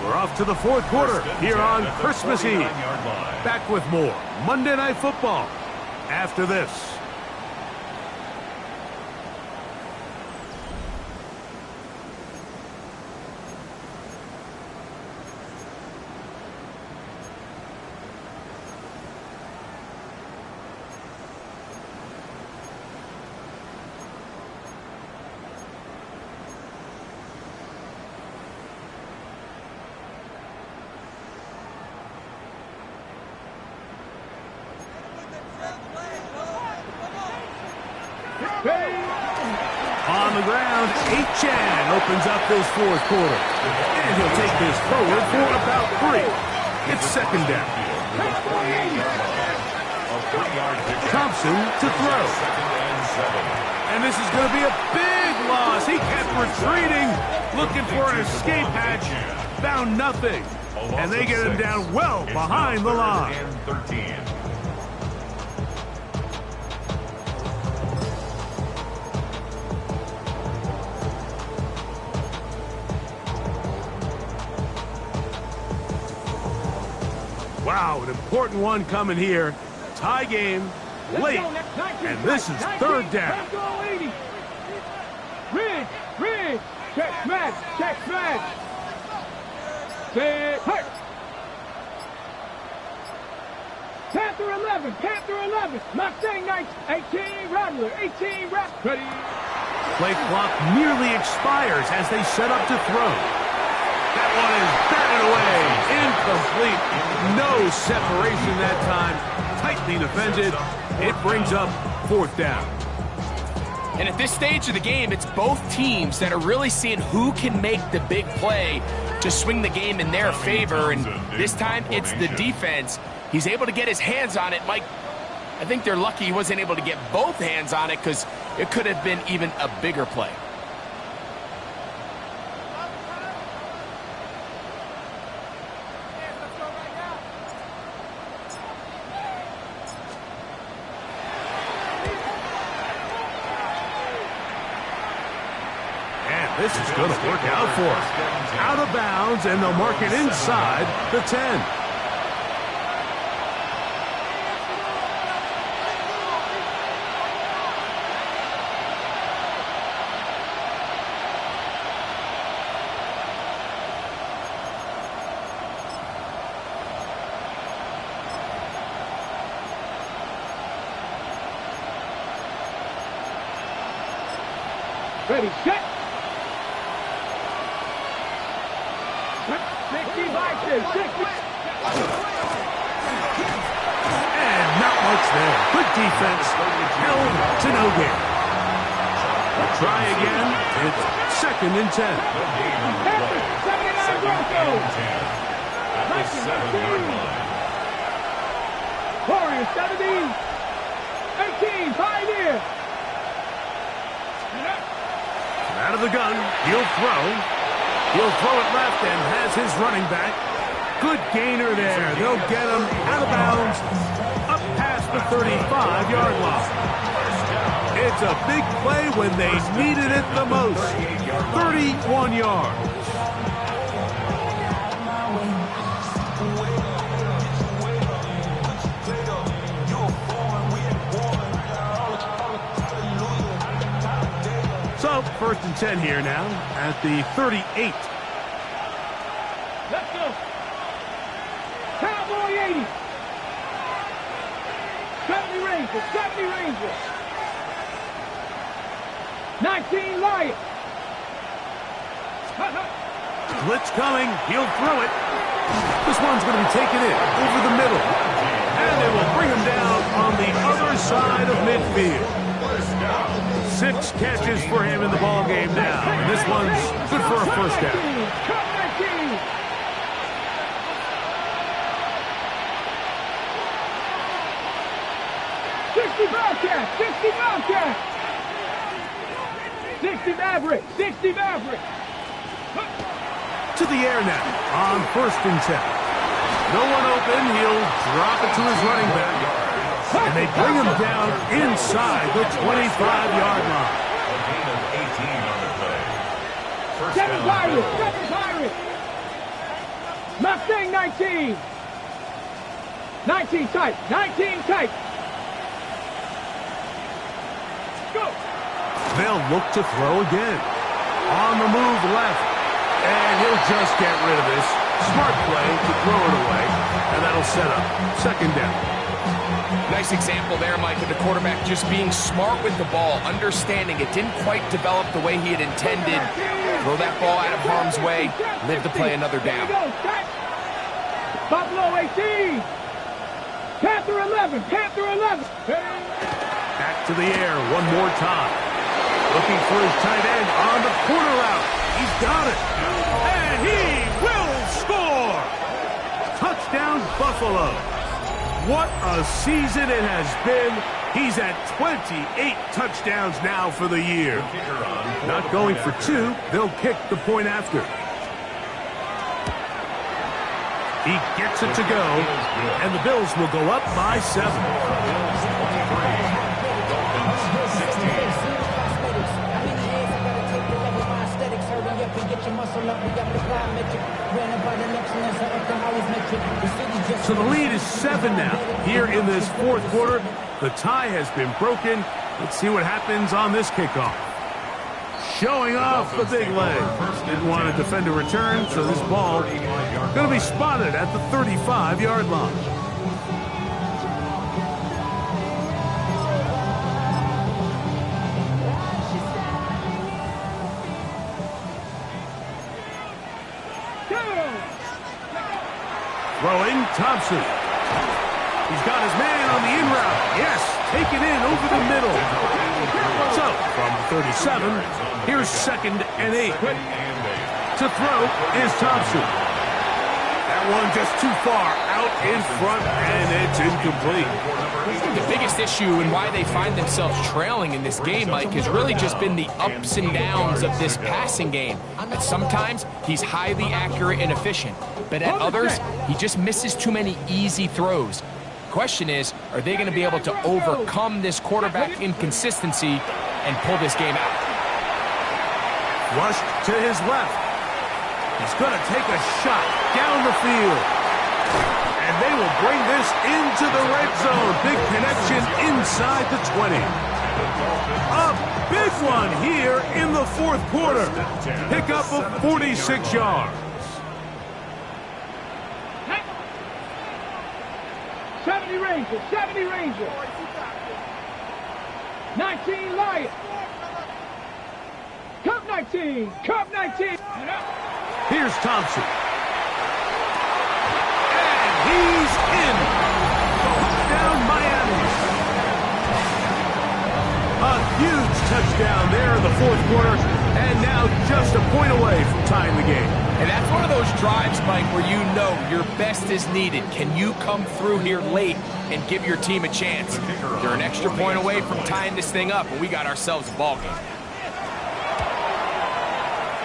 We're off to the 4th quarter here on Christmas Eve. Back with more Monday Night Football after this. On the ground, Chan opens up this 4th quarter. And he'll take this forward for about 3. It's 2nd down. Thompson to throw. And this is going to be a big loss. He kept retreating, looking for an escape hatch. Found nothing. And they get him down well behind the line. 13. Wow, an important one coming here. Tie game, late, and this is 3rd down. Ridge, check smash. Hurt. Panther 11. Mustang 18, Rattler, 18, ready. Play clock nearly expires as they set up to throw. That one is batted away. Incomplete. No separation that time. Tightly defended. It brings up 4th down. And at this stage of the game, it's both teams that are really seeing who can make the big play to swing the game in their favor. And this time, it's the defense. He's able to get his hands on it. Mike, I think they're lucky he wasn't able to get both hands on it because it could have been even a bigger play. This is going to work out for us. Out of bounds, and they'll mark it inside the 10. Ready, set. 60. And not much there. Good defense. Held to no gain. Try again. It's 2nd and 10. Second and Broncos. At the 7-yard line. Warriors 17. 18, Pioneer. Out of the gun. He'll throw. He'll throw it left and has his running back. Good gainer there. They'll get him out of bounds. Up past the 35-yard line. It's a big play when they needed it the most. 31 yards. So, 1st and 10 here now at the 38. Let's go. Cowboy 80. 70 Rangers, 70 Rangers. 19 Lions. Blitz coming. He'll throw it. This one's going to be taken in over the middle. And they will bring him down on the other side of midfield. 6 catches for him in the ball game now. And this one's good for a first down. Cut 19. Bobcat, 60 Bobcat. 60 Maverick, 60 Maverick. To the air now on 1st and 10. No one open. He'll drop it to his running back. And they bring him down inside the 25-yard line. A gain of 18 on the play. First 7 down. Pirates, 7 Pirates. Mustang 19. 19 tight, 19 tight. Go. They'll look to throw again. On the move left. And he'll just get rid of this. Smart play to throw it away. And that'll set up 2nd down. Nice example there, Mike, of the quarterback just being smart with the ball, understanding it didn't quite develop the way he had intended. Throw that ball out of harm's way, live to play another down. Buffalo 18. Panther 11, Panther 11. Back to the air one more time. Looking for his tight end on the corner route. He's got it. And he will score. Touchdown, Buffalo. What a season it has been. He's at 28 touchdowns now for the year. Not going for 2. They'll kick the point after. He gets it to go, and the Bills will go up by 7. Bills 23. Dolphins 16. So the lead is 7 now. Here in this 4th quarter, the tie has been broken. Let's see what happens on this kickoff. Showing off the big leg. Didn't want to defend a return, so this ball going to be spotted at the 35-yard line. Throwing, Thompson. He's got his man on the in route. Yes, taken in over the middle. So, from 37, here's 2nd and 8. To throw is Thompson. That one just too far out in front, and it's incomplete. The biggest issue and why they find themselves trailing in this game, Mike, has really just been the ups and downs of this passing game. At sometimes, he's highly accurate and efficient, but at others, he just misses too many easy throws. Question is, are they going to be able to overcome this quarterback inconsistency and pull this game out? Rushed to his left. He's going to take a shot down the field. And they will bring this into the red zone. Big connection inside the 20. A big one here in the 4th quarter. Pick up of 46 yards. 70 Rangers, 70 Rangers. 19 Lions. Cup 19, Cup 19. Here's Thompson. And he's in. Touchdown, Miami. A huge touchdown there in the 4th quarter. And now just a point away from tying the game. And that's one of those drives, Mike, where you know your best is needed. Can you come through here late and give your team a chance? They're an extra point away from tying this thing up, and we got ourselves a ball game.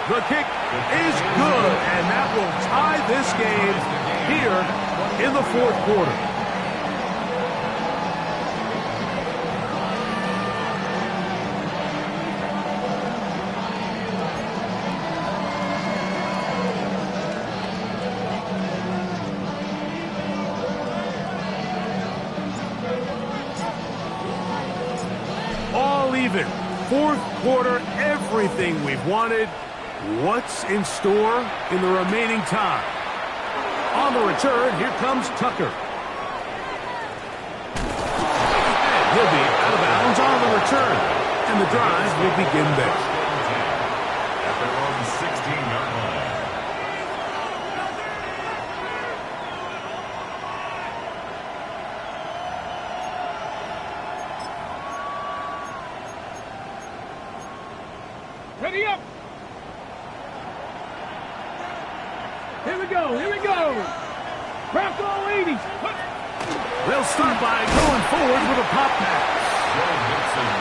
The kick is good, and that will tie this game here in the 4th quarter. even. Fourth quarter, everything we've wanted. What's in store in the remaining time? On the return, here comes Tucker. And he'll be out of bounds on the return. And the drive will begin there. At their own 16-yard line. Ready up. Here we go. Here we go. Bronco 80s. They'll start by going forward with a pop pass.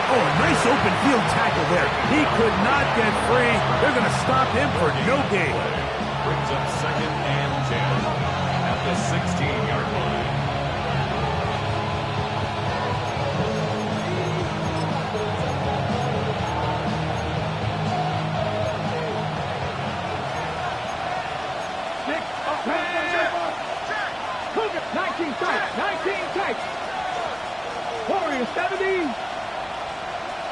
Oh, a nice open field tackle there. He could not get free. They're going to stop him for no gain. Brings up 2nd and 10 at the 16-yard line. Cougar, 19 tight. 19 tight. Warriors 70.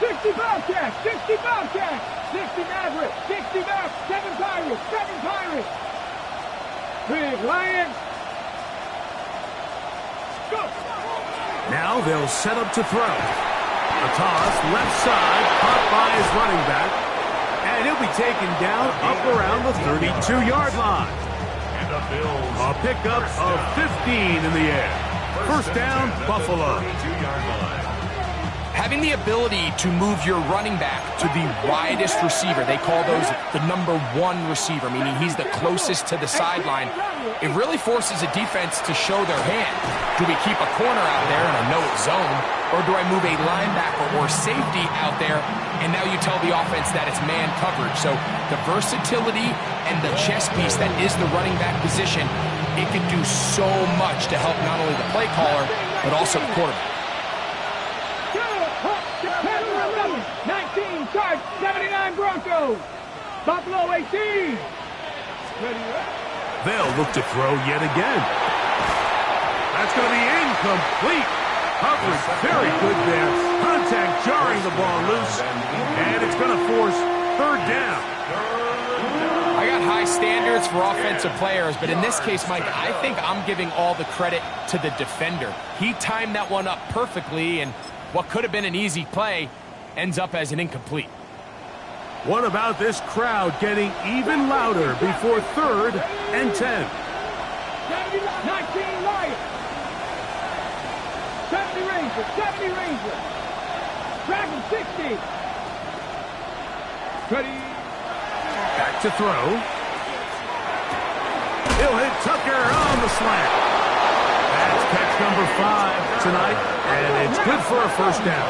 60 Bobcats. 60 Bobcats. 60 Maverick. 60 Maverick. 7 Pirates. 7 Pirates. Big Lions. Go. Now they'll set up to throw. A toss, left side, caught by his running back. And he'll be taken down up around the 32-yard line. And the Bills. A pickup of 15 in the air. First down, Buffalo. 32-yard line. Having the ability to move your running back to the widest receiver, they call those the number 1 receiver, meaning he's the closest to the sideline. It really forces a defense to show their hand. Do we keep a corner out there and I know it's zone, or do I move a linebacker or safety out there and now you tell the offense that it's man coverage? So the versatility and the chess piece that is the running back position, it can do so much to help not only the play caller, but also the quarterback. 19 charge, 79 Broncos. Buffalo 18. They'll look to throw yet again. That's going to be incomplete. Coverage very good there. Contact jarring the ball loose. And it's going to force third down. I got high standards for offensive players, but in this case, Mike, I think I'm giving all the credit to the defender. He timed that one up perfectly, and what could have been an easy play ends up as an incomplete. What about this crowd getting even louder before third and 10? 19 Lions. 70 Rangers. 70 Rangers. Dragon 60. Ready. Back to throw. He'll hit Tucker on the slant. That's catch number 5 tonight, and it's good for a first down.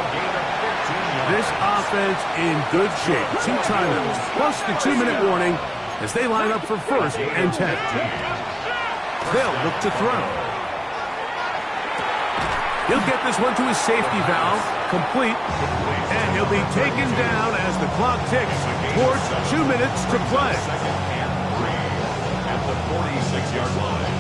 This offense in good shape. 2 timeouts, plus the 2-minute warning as they line up for first and 10. They'll look to throw. He'll get this one to his safety valve, complete, and he'll be taken down as the clock ticks towards 2 minutes to play. 2nd and 3 at the 46-yard line.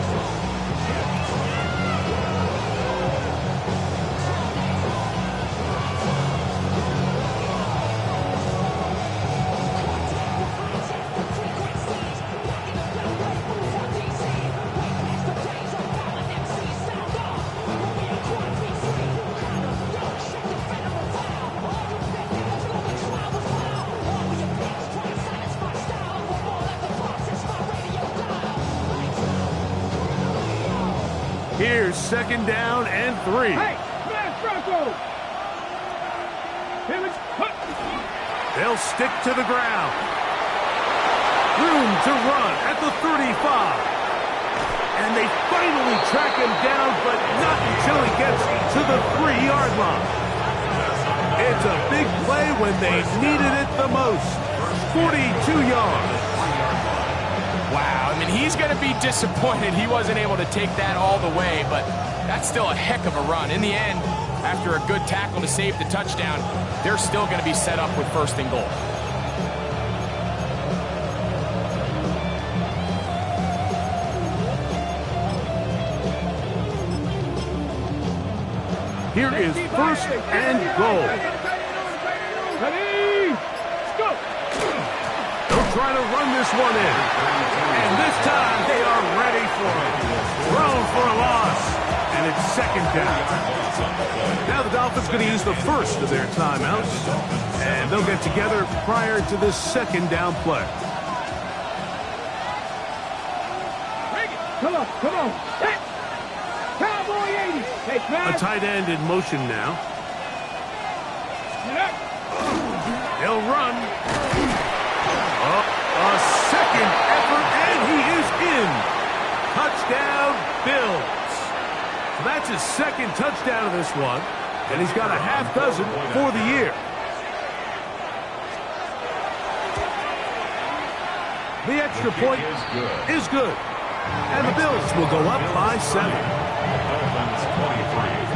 Here's second down and 3. Hey, smash Broncos. Here we go. They'll stick to the ground. Room to run at the 35. And they finally track him down, but not until he gets to the 3-yard line. It's a big play when they needed it the most. 42 yards. Wow, I mean, he's going to be disappointed he wasn't able to take that all the way, but that's still a heck of a run. In the end, after a good tackle to save the touchdown, they're still going to be set up with first and goal. Here is first and goal. try to run this one in. And this time they are ready for it. Thrown for a loss. And it's second down. Now the Dolphins going to use the first of their timeouts. And they'll get together prior to this second down play. Come on, come on. Cowboy 80. Hey, A tight end in motion now. He'll run. A second effort, and he is in. Touchdown, Bills. So that's his second touchdown of this one, and he's got a half dozen for the year. The extra point is good. And the Bills will go up by 7. Dolphins 23.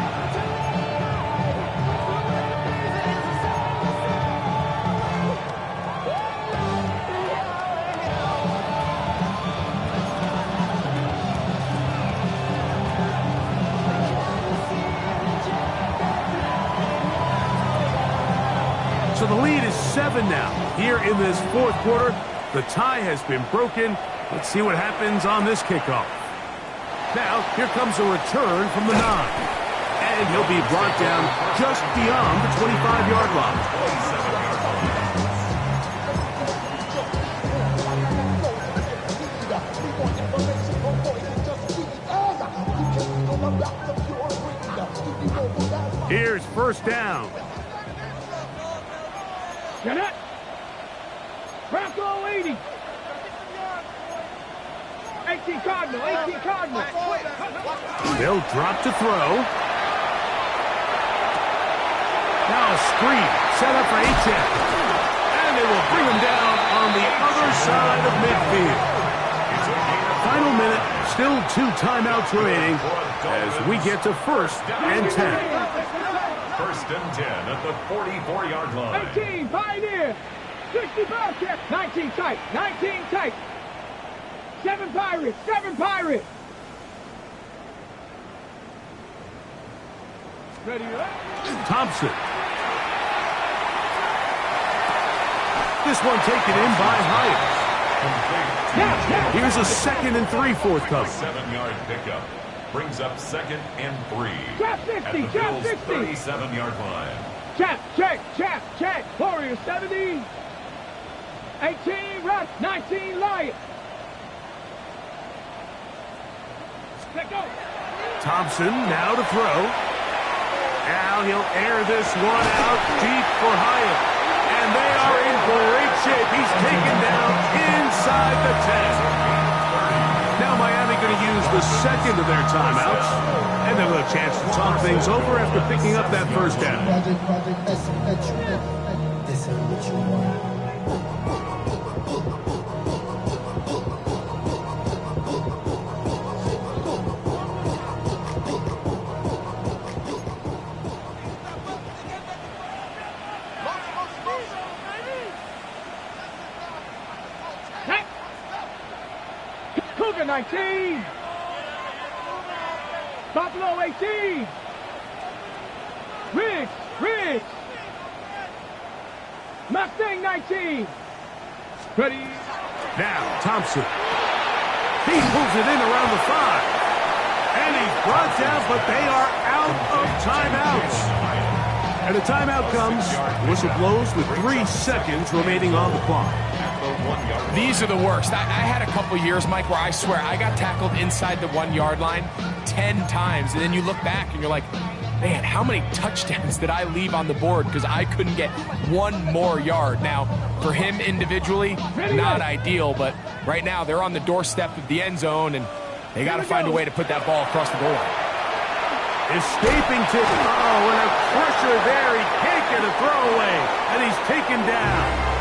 So the lead is 7 now. Here in this fourth quarter, the tie has been broken. Let's see what happens on this kickoff. Now, here comes a return from the 9. And he'll be brought down just beyond the 25-yard line. Here's first down. Get it. Bronco 80. 18 Cardinal, 18 Cardinal. They'll drop to throw. Now a screen set up for HF. And they will bring him down on the other side of midfield. Final minute, still 2 timeouts remaining as we get to first and 10. First and 10 at the 44-yard line. 18 Pioneer. 60 Bobcat. 19 tight, 19 tight. 7 Pirates, 7 Pirates. Ready up. Thompson. This one taken in by Hyatt. Here's a 2nd and 3 forthcoming. 7-yard pickup brings up 2nd and 3. Trap 60, at the trap Bills' 60. 37-yard line. Check, check. Warriors 70. 18 Rush, 19 Lion. Let go. Thompson now to throw. Now he'll air this one out deep for Hyatt. And they are in great shape. He's taken down inside the 10. Now Miami going to use the second of their timeouts. And they'll have a chance to talk things over after picking up that first down. This is what you want. Cougar 19. Buffalo 18. Riggs. Mustang 19. Ready. Now Thompson. He pulls it in around the 5. And he's brought down, but they are out of timeouts. And the timeout comes. The whistle blows with 3 seconds remaining on the clock. These are the worst. I had a couple years, Mike, where I swear I got tackled inside the 1-yard line 10 times. And then you look back and you're like, man, how many touchdowns did I leave on the board because I couldn't get 1 more yard? Now, for him individually, not ideal, but right now they're on the doorstep of the end zone, and they got to find a way to put that ball across the goal line. Escaping to, and a pressure there. He can't get a throwaway, and he's taken down.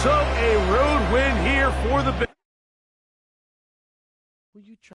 So a road win here for the Bills.